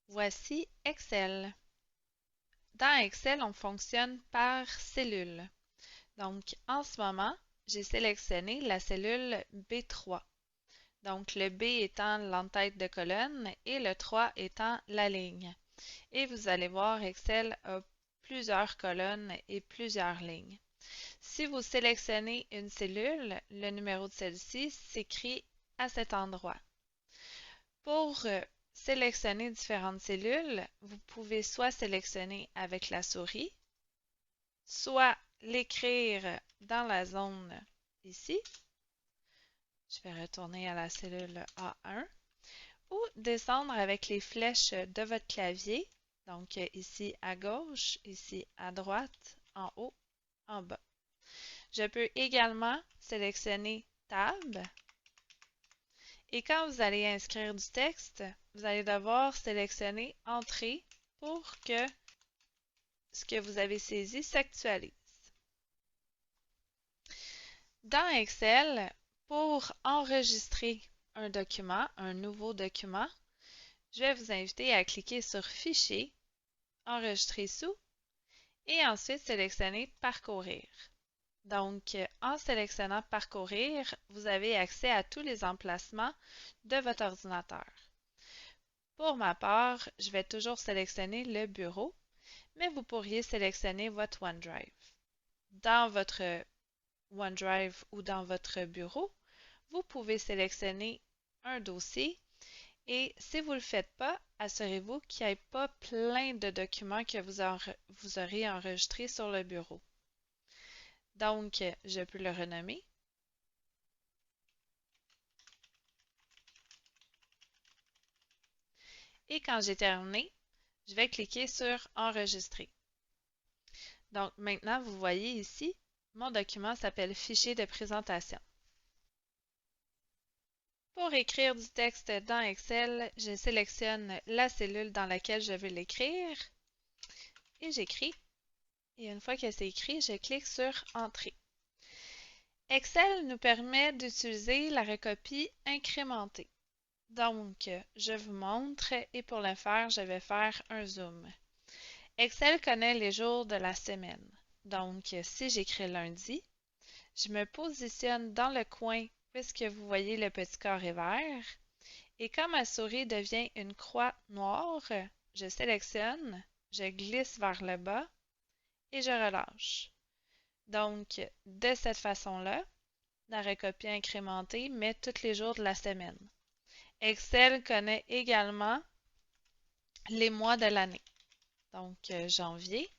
Voici Excel. Dans Excel, on fonctionne par cellules. Donc, en ce moment, j'ai sélectionné la cellule B3. Donc, le B étant l'entête de colonne et le 3 étant la ligne. Et vous allez voir, Excel a plusieurs colonnes et plusieurs lignes. Si vous sélectionnez une cellule, le numéro de celle-ci s'écrit à cet endroit. Pour sélectionner différentes cellules, vous pouvez soit sélectionner avec la souris, soit l'écrire dans la zone ici. Je vais retourner à la cellule A1 ou descendre avec les flèches de votre clavier. Donc ici à gauche, ici à droite, en haut, en bas. Je peux également sélectionner Tab. Et quand vous allez inscrire du texte, vous allez devoir sélectionner Entrée pour que ce que vous avez saisi s'actualise. Dans Excel, pour enregistrer un document, un nouveau document, je vais vous inviter à cliquer sur Fichier, Enregistrer sous et ensuite sélectionner Parcourir. Donc, en sélectionnant Parcourir, vous avez accès à tous les emplacements de votre ordinateur. Pour ma part, je vais toujours sélectionner le bureau, mais vous pourriez sélectionner votre OneDrive. Dans votre OneDrive ou dans votre bureau, vous pouvez sélectionner un dossier et si vous ne le faites pas, assurez-vous qu'il n'y ait pas plein de documents que vous aurez enregistrés sur le bureau. Donc, je peux le renommer. Et quand j'ai terminé, je vais cliquer sur Enregistrer. Donc, maintenant, vous voyez ici, mon document s'appelle Fichier de présentation. Pour écrire du texte dans Excel, je sélectionne la cellule dans laquelle je veux l'écrire et j'écris. Et une fois que c'est écrit, je clique sur Entrée. Excel nous permet d'utiliser la recopie incrémentée. Donc, je vous montre et pour le faire, je vais faire un zoom. Excel connaît les jours de la semaine. Donc, si j'écris lundi, je me positionne dans le coin puisque vous voyez le petit carré vert. Et quand ma souris devient une croix noire, je sélectionne, je glisse vers le bas et je relâche. Donc, de cette façon-là, la recopie incrémentée met tous les jours de la semaine. Excel connaît également les mois de l'année. Donc, janvier,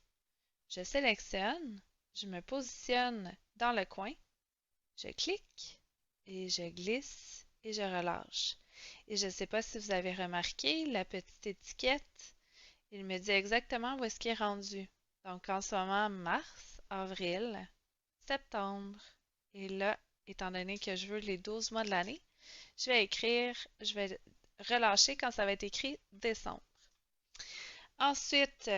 je sélectionne, je me positionne dans le coin, je clique et je glisse et je relâche. Et je ne sais pas si vous avez remarqué, la petite étiquette, il me dit exactement où est-ce qu'il est rendu. Donc, en ce moment, mars, avril, septembre. Et là, étant donné que je veux les 12 mois de l'année, je vais relâcher quand ça va être écrit décembre. Ensuite,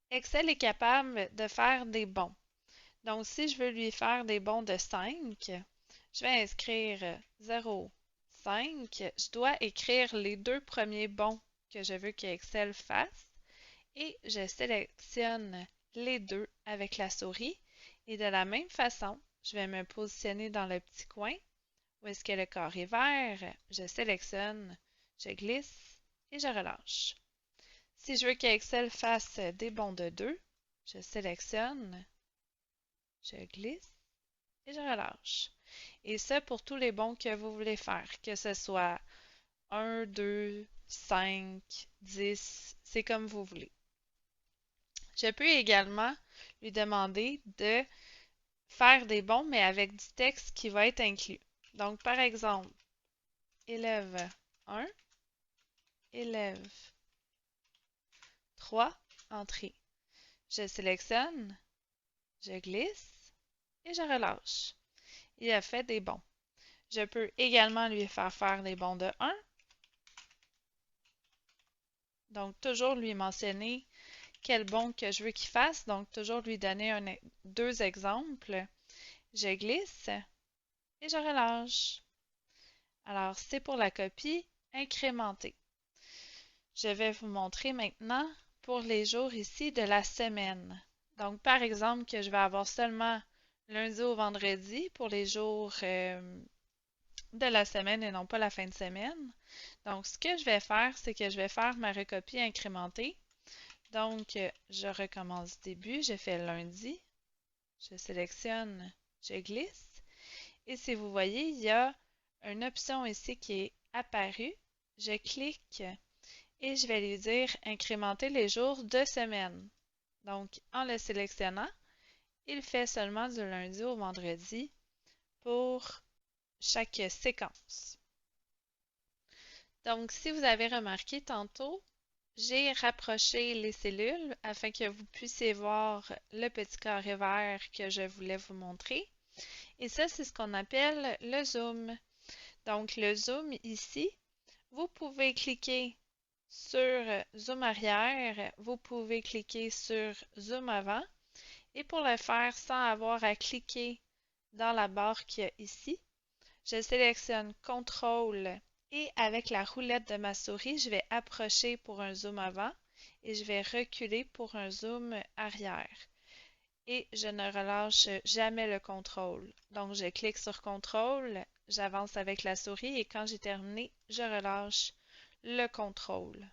Excel est capable de faire des bons. Donc, si je veux lui faire des bons de 5, je vais inscrire 0, 5. Je dois écrire les deux premiers bons que je veux que Excel fasse et je sélectionne les deux avec la souris. Et de la même façon, je vais me positionner dans le petit coin où est-ce que le carré vert, je sélectionne, je glisse et je relâche. Si je veux qu'Excel fasse des bonds de 2, je sélectionne, je glisse et je relâche. Et ça pour tous les bonds que vous voulez faire, que ce soit 1, 2, 5, 10, c'est comme vous voulez. Je peux également lui demander de faire des bonds, mais avec du texte qui va être inclus. Donc, par exemple, élève 1, élève 3, entrée. Je sélectionne, je glisse et je relâche. Il a fait des bonds. Je peux également lui faire des bonds de 1. Donc, toujours lui mentionner quel bond que je veux qu'il fasse. Donc, toujours lui donner deux exemples. Je glisse et je relâche. Alors, c'est pour la copie incrémentée. Je vais vous montrer maintenant pour les jours ici de la semaine. Donc, par exemple, que je vais avoir seulement lundi au vendredi pour les jours de la semaine et non pas la fin de semaine. Donc, ce que je vais faire, c'est que je vais faire ma recopie incrémentée. Donc, je recommence début, je fais lundi, je sélectionne, je glisse. Et si vous voyez, il y a une option ici qui est apparue. Je clique et je vais lui dire incrémenter les jours de semaine. Donc, en le sélectionnant, il fait seulement du lundi au vendredi pour chaque séquence. Donc, si vous avez remarqué tantôt, j'ai rapproché les cellules afin que vous puissiez voir le petit carré vert que je voulais vous montrer. Et ça, c'est ce qu'on appelle le zoom. Donc, le zoom ici, vous pouvez cliquer sur zoom arrière, vous pouvez cliquer sur zoom avant. Et pour le faire sans avoir à cliquer dans la barre qu'il y a ici, je sélectionne CTRL et avec la roulette de ma souris, je vais approcher pour un zoom avant et je vais reculer pour un zoom arrière. Et je ne relâche jamais le contrôle. Donc, je clique sur CTRL, j'avance avec la souris et quand j'ai terminé, je relâche le contrôle.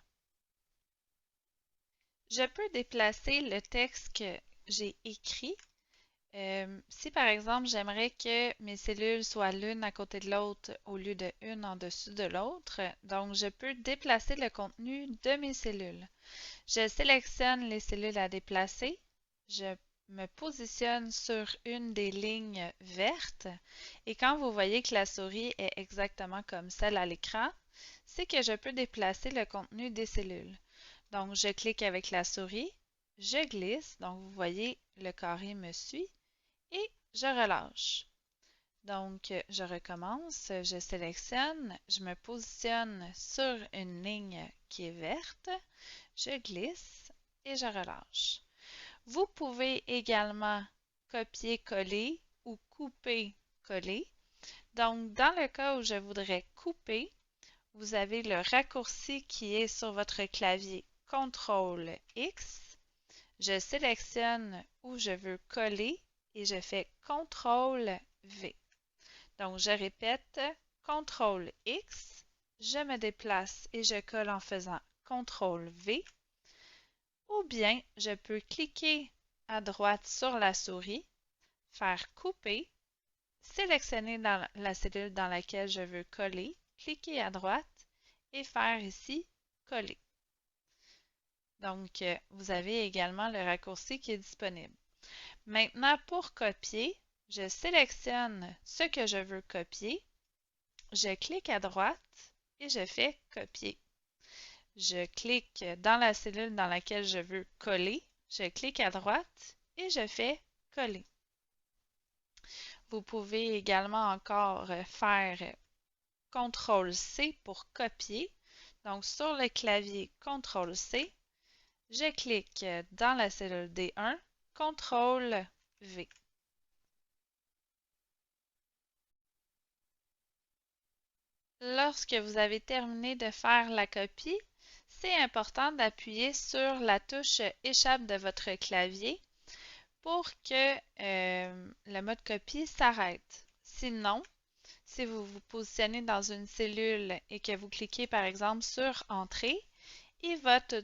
Je peux déplacer le texte que j'ai écrit. Si par exemple, j'aimerais que mes cellules soient l'une à côté de l'autre au lieu de une en dessus de l'autre, donc je peux déplacer le contenu de mes cellules. Je sélectionne les cellules à déplacer, je me positionne sur une des lignes vertes et quand vous voyez que la souris est exactement comme celle à l'écran, c'est que je peux déplacer le contenu des cellules. Donc, je clique avec la souris, je glisse, donc vous voyez le carré me suit et je relâche. Donc, je recommence, je sélectionne, je me positionne sur une ligne qui est verte, je glisse et je relâche. Vous pouvez également copier-coller ou couper-coller. Donc, dans le cas où je voudrais couper, vous avez le raccourci qui est sur votre clavier CTRL-X. Je sélectionne où je veux coller et je fais CTRL-V. Donc, je répète CTRL-X, je me déplace et je colle en faisant CTRL-V. Ou bien, je peux cliquer à droite sur la souris, faire couper, sélectionner dans la cellule dans laquelle je veux coller, cliquer à droite et faire ici coller. Donc, vous avez également le raccourci qui est disponible. Maintenant, pour copier, je sélectionne ce que je veux copier, je clique à droite et je fais copier. Je clique dans la cellule dans laquelle je veux coller, je clique à droite et je fais coller. Vous pouvez également encore faire CTRL-C pour copier. Donc, sur le clavier CTRL-C, je clique dans la cellule D1, CTRL-V. Lorsque vous avez terminé de faire la copie, c'est important d'appuyer sur la touche Échappe de votre clavier pour que le mode copie s'arrête. Sinon, si vous vous positionnez dans une cellule et que vous cliquez par exemple sur Entrée, il va tout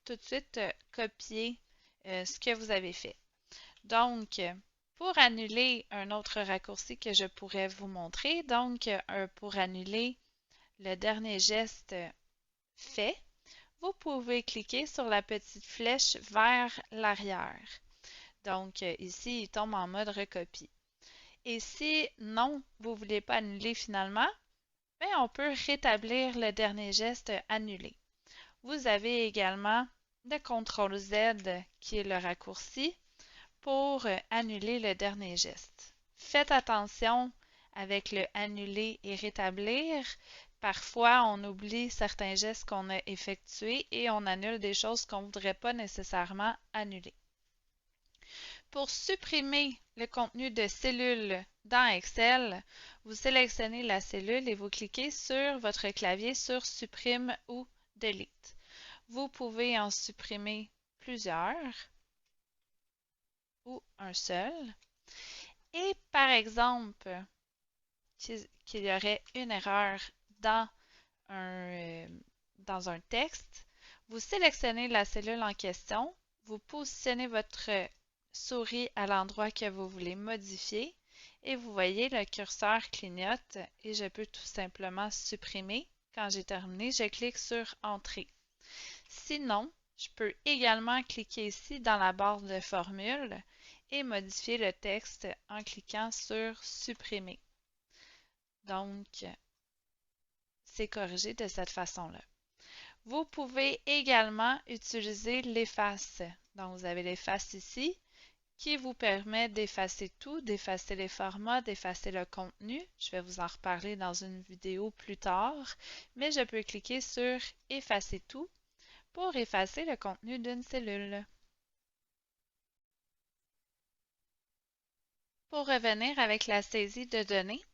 de suite copier ce que vous avez fait. Donc, pour annuler un autre raccourci que je pourrais vous montrer, donc pour annuler le dernier geste fait, vous pouvez cliquer sur la petite flèche vers l'arrière. Donc, ici, il tombe en mode recopie. Et si non, vous ne voulez pas annuler finalement, bien, on peut rétablir le dernier geste annulé. Vous avez également le CTRL-Z qui est le raccourci pour annuler le dernier geste. Faites attention avec le annuler et rétablir. Parfois, on oublie certains gestes qu'on a effectués et on annule des choses qu'on ne voudrait pas nécessairement annuler. Pour supprimer le contenu de cellule dans Excel, vous sélectionnez la cellule et vous cliquez sur votre clavier sur Supprime ou Delete. Vous pouvez en supprimer plusieurs ou un seul. Et par exemple, qu'il y aurait une erreur dans un, euh, dans un texte, vous sélectionnez la cellule en question, vous positionnez votre souris à l'endroit que vous voulez modifier et vous voyez le curseur clignote et je peux tout simplement supprimer. Quand j'ai terminé, je clique sur Entrée. Sinon, je peux également cliquer ici dans la barre de formule et modifier le texte en cliquant sur Supprimer. Donc, c'est corrigé de cette façon-là. Vous pouvez également utiliser l'efface. Donc, vous avez l'efface ici qui vous permet d'effacer tout, d'effacer les formats, d'effacer le contenu. Je vais vous en reparler dans une vidéo plus tard, mais je peux cliquer sur Effacer tout pour effacer le contenu d'une cellule. Pour revenir avec la saisie de données,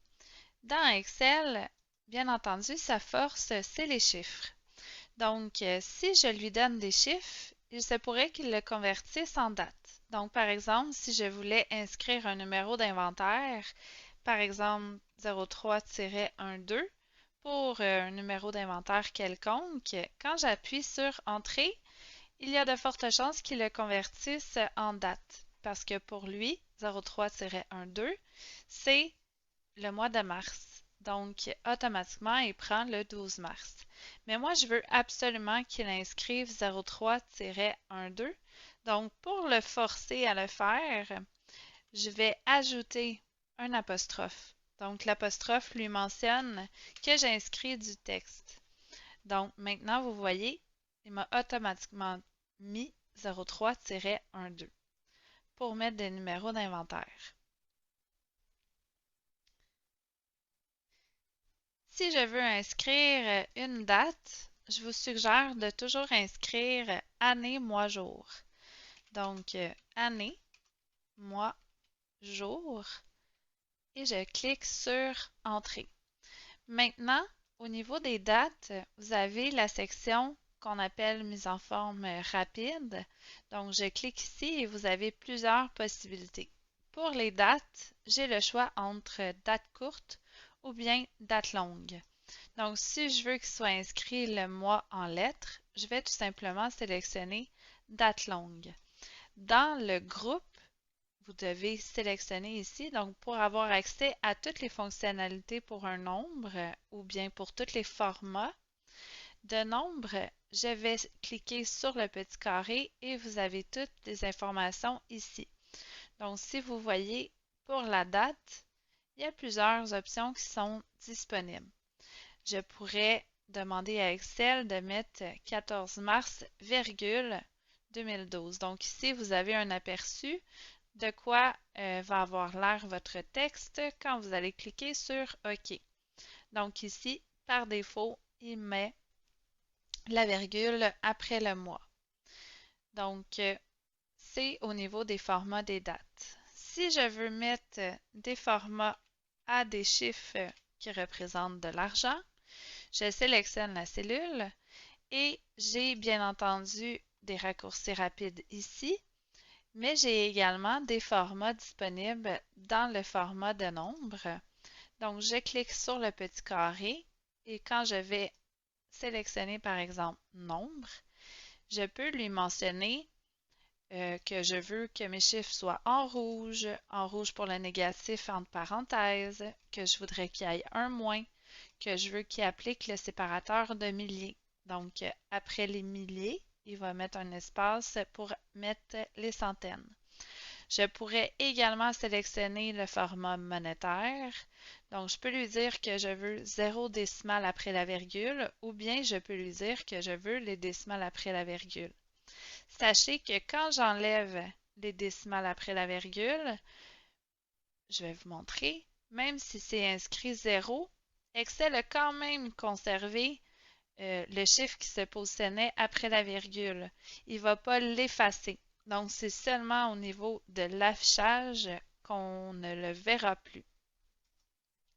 dans Excel, bien entendu, sa force, c'est les chiffres. Donc, si je lui donne des chiffres, il se pourrait qu'il le convertisse en date. Donc, par exemple, si je voulais inscrire un numéro d'inventaire, par exemple 03-12, pour un numéro d'inventaire quelconque, quand j'appuie sur Entrée, il y a de fortes chances qu'il le convertisse en date. Parce que pour lui, 03-12, c'est le mois de mars. Donc, automatiquement, il prend le 12 mars. Mais moi, je veux absolument qu'il inscrive 03-12. Donc, pour le forcer à le faire, je vais ajouter un apostrophe. Donc, l'apostrophe lui mentionne que j'inscris du texte. Donc, maintenant, vous voyez, il m'a automatiquement mis 03-12 pour mettre des numéros d'inventaire. Si je veux inscrire une date, je vous suggère de toujours inscrire année, mois, jour. Donc, année, mois, jour, et je clique sur Entrée. Maintenant, au niveau des dates, vous avez la section qu'on appelle mise en forme rapide. Donc, je clique ici et vous avez plusieurs possibilités. Pour les dates, j'ai le choix entre date courte ou bien date longue. Donc, si je veux qu'il soit inscrit le mois en lettres, je vais tout simplement sélectionner date longue. Dans le groupe, vous devez sélectionner ici, donc pour avoir accès à toutes les fonctionnalités pour un nombre ou bien pour tous les formats de nombre, je vais cliquer sur le petit carré et vous avez toutes les informations ici. Donc, si vous voyez pour la date, il y a plusieurs options qui sont disponibles. Je pourrais demander à Excel de mettre 14 mars, 2012. Donc ici, vous avez un aperçu de quoi va avoir l'air votre texte quand vous allez cliquer sur OK. Donc ici, par défaut, il met la virgule après le mois. Donc, c'est au niveau des formats des dates. Si je veux mettre des formats à des chiffres qui représentent de l'argent, je sélectionne la cellule et j'ai bien entendu des raccourcis rapides ici, mais j'ai également des formats disponibles dans le format de nombre. Donc, je clique sur le petit carré et quand je vais sélectionner par exemple nombre, je peux lui mentionner que je veux que mes chiffres soient en rouge pour le négatif entre parenthèses, que je voudrais qu'il y ait un moins, que je veux qu'il applique le séparateur de milliers. Donc, après les milliers, il va mettre un espace pour mettre les centaines. Je pourrais également sélectionner le format monétaire. Donc, je peux lui dire que je veux 0 décimale après la virgule ou bien je peux lui dire que je veux les décimales après la virgule. Sachez que quand j'enlève les décimales après la virgule, je vais vous montrer, même si c'est inscrit 0, Excel a quand même conservé le chiffre qui se positionnait après la virgule. Il ne va pas l'effacer. Donc, c'est seulement au niveau de l'affichage qu'on ne le verra plus.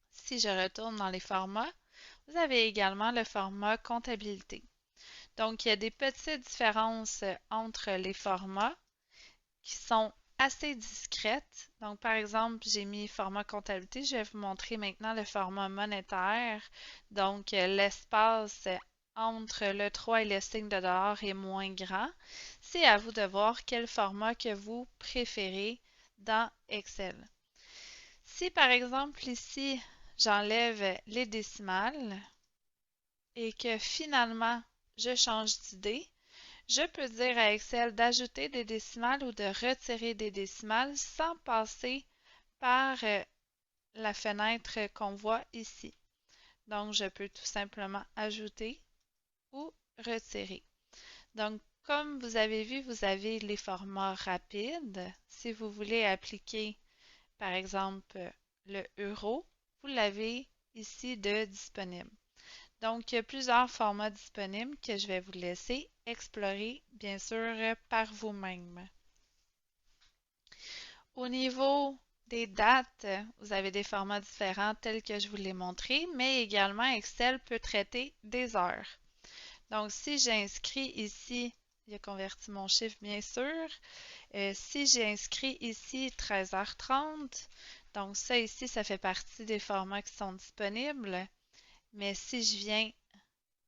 Si je retourne dans les formats, vous avez également le format comptabilité. Donc, il y a des petites différences entre les formats qui sont assez discrètes. Donc, par exemple, j'ai mis format comptabilité. Je vais vous montrer maintenant le format monétaire. Donc, l'espace entre le 3 et le signe de dollar est moins grand. C'est à vous de voir quel format que vous préférez dans Excel. Si, par exemple, ici, j'enlève les décimales et que finalement, je change d'idée, je peux dire à Excel d'ajouter des décimales ou de retirer des décimales sans passer par la fenêtre qu'on voit ici. Donc, je peux tout simplement ajouter ou retirer. Donc, comme vous avez vu, vous avez les formats rapides. Si vous voulez appliquer, par exemple, le euro, vous l'avez ici de disponible. Donc, il y a plusieurs formats disponibles que je vais vous laisser explorer, bien sûr, par vous-même. Au niveau des dates, vous avez des formats différents tels que je vous l'ai montré, mais également Excel peut traiter des heures. Donc, si j'inscris ici, il a converti mon chiffre, bien sûr. Si j'ai inscrit ici 13h30, donc ça ici, ça fait partie des formats qui sont disponibles. Mais si je viens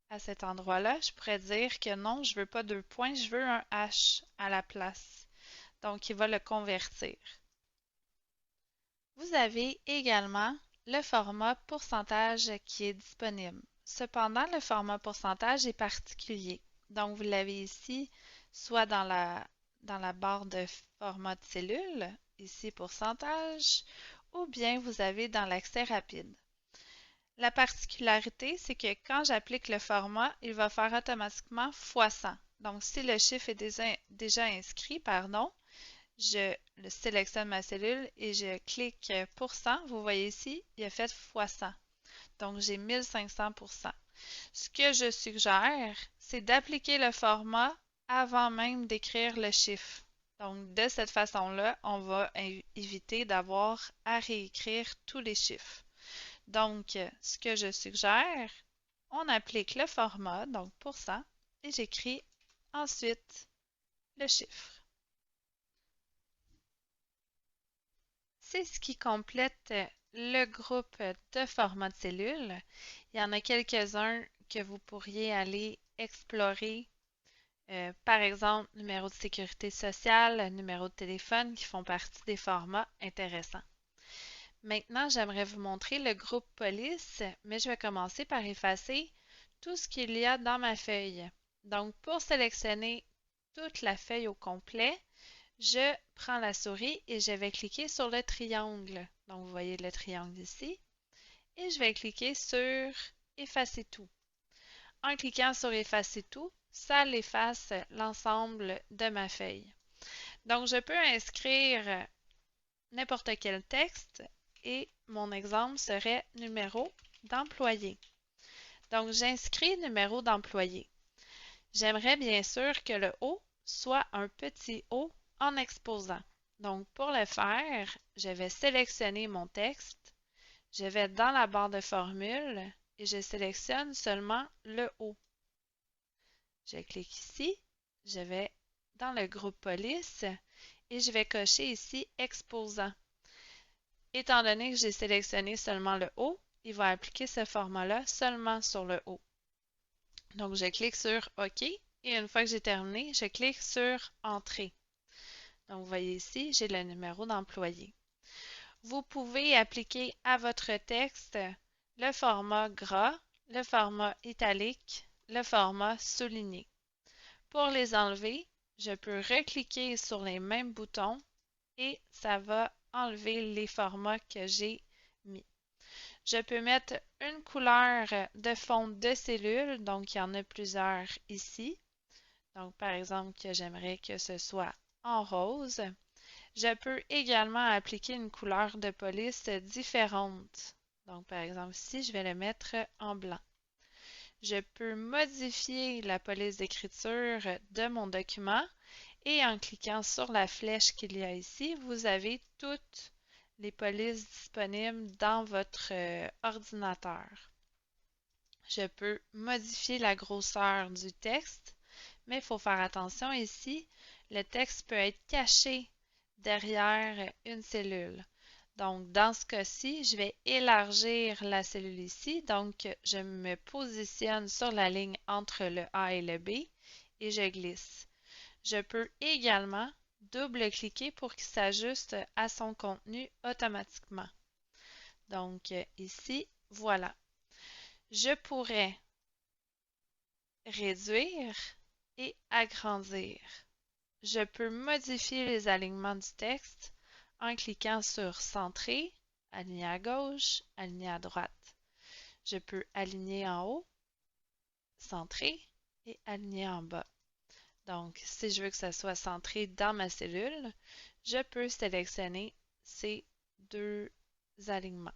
à cet endroit-là, je pourrais dire que non, je ne veux pas 2 points, je veux un H à la place. Donc, il va le convertir. Vous avez également le format pourcentage qui est disponible. Cependant, le format pourcentage est particulier. Donc, vous l'avez ici, soit dans la barre de format de cellule, ici pourcentage, ou bien vous avez dans l'accès rapide. La particularité, c'est que quand j'applique le format, il va faire automatiquement x100. Donc, si le chiffre est déjà inscrit, je sélectionne ma cellule et je clique pour cent. Vous voyez ici, il a fait x100. Donc, j'ai 1500%. Ce que je suggère, c'est d'appliquer le format avant même d'écrire le chiffre. Donc, de cette façon-là, on va éviter d'avoir à réécrire tous les chiffres. Donc, ce que je suggère, on applique le format, donc %, et j'écris ensuite le chiffre. C'est ce qui complète le groupe de format de cellules. Il y en a quelques-uns que vous pourriez aller explorer. Par exemple, numéro de sécurité sociale, numéro de téléphone qui font partie des formats intéressants. Maintenant, j'aimerais vous montrer le groupe police, mais je vais commencer par effacer tout ce qu'il y a dans ma feuille. Donc, pour sélectionner toute la feuille au complet, je prends la souris et je vais cliquer sur le triangle. Donc, vous voyez le triangle ici. Et je vais cliquer sur Effacer tout. En cliquant sur Effacer tout, ça l'efface l'ensemble de ma feuille. Donc, je peux inscrire n'importe quel texte et mon exemple serait numéro d'employé. Donc, j'inscris numéro d'employé. J'aimerais bien sûr que le O soit un petit O en exposant. Donc, pour le faire, je vais sélectionner mon texte, je vais dans la barre de formule et je sélectionne seulement le O. Je clique ici, je vais dans le groupe police et je vais cocher ici exposant. Étant donné que j'ai sélectionné seulement le haut, il va appliquer ce format-là seulement sur le haut. Donc, je clique sur OK et une fois que j'ai terminé, je clique sur Entrée. Donc, vous voyez ici, j'ai le numéro d'employé. Vous pouvez appliquer à votre texte le format gras, le format italique, le format souligné. Pour les enlever, je peux recliquer sur les mêmes boutons et ça va enlever les formats que j'ai mis. Je peux mettre une couleur de fond de cellule, donc il y en a plusieurs ici. Donc par exemple que j'aimerais que ce soit en rose. Je peux également appliquer une couleur de police différente. Donc par exemple ici, je vais le mettre en blanc. Je peux modifier la police d'écriture de mon document et en cliquant sur la flèche qu'il y a ici, vous avez toutes les polices disponibles dans votre ordinateur. Je peux modifier la grosseur du texte, mais il faut faire attention ici, le texte peut être caché derrière une cellule. Donc, dans ce cas-ci, je vais élargir la cellule ici. Donc, je me positionne sur la ligne entre le A et le B et je glisse. Je peux également double-cliquer pour qu'il s'ajuste à son contenu automatiquement. Donc, ici, voilà. Je pourrais réduire et agrandir. Je peux modifier les alignements du texte en cliquant sur Centrer, aligner à gauche, aligner à droite. Je peux aligner en haut, centrer et aligner en bas. Donc, si je veux que ça soit centré dans ma cellule, je peux sélectionner ces deux alignements.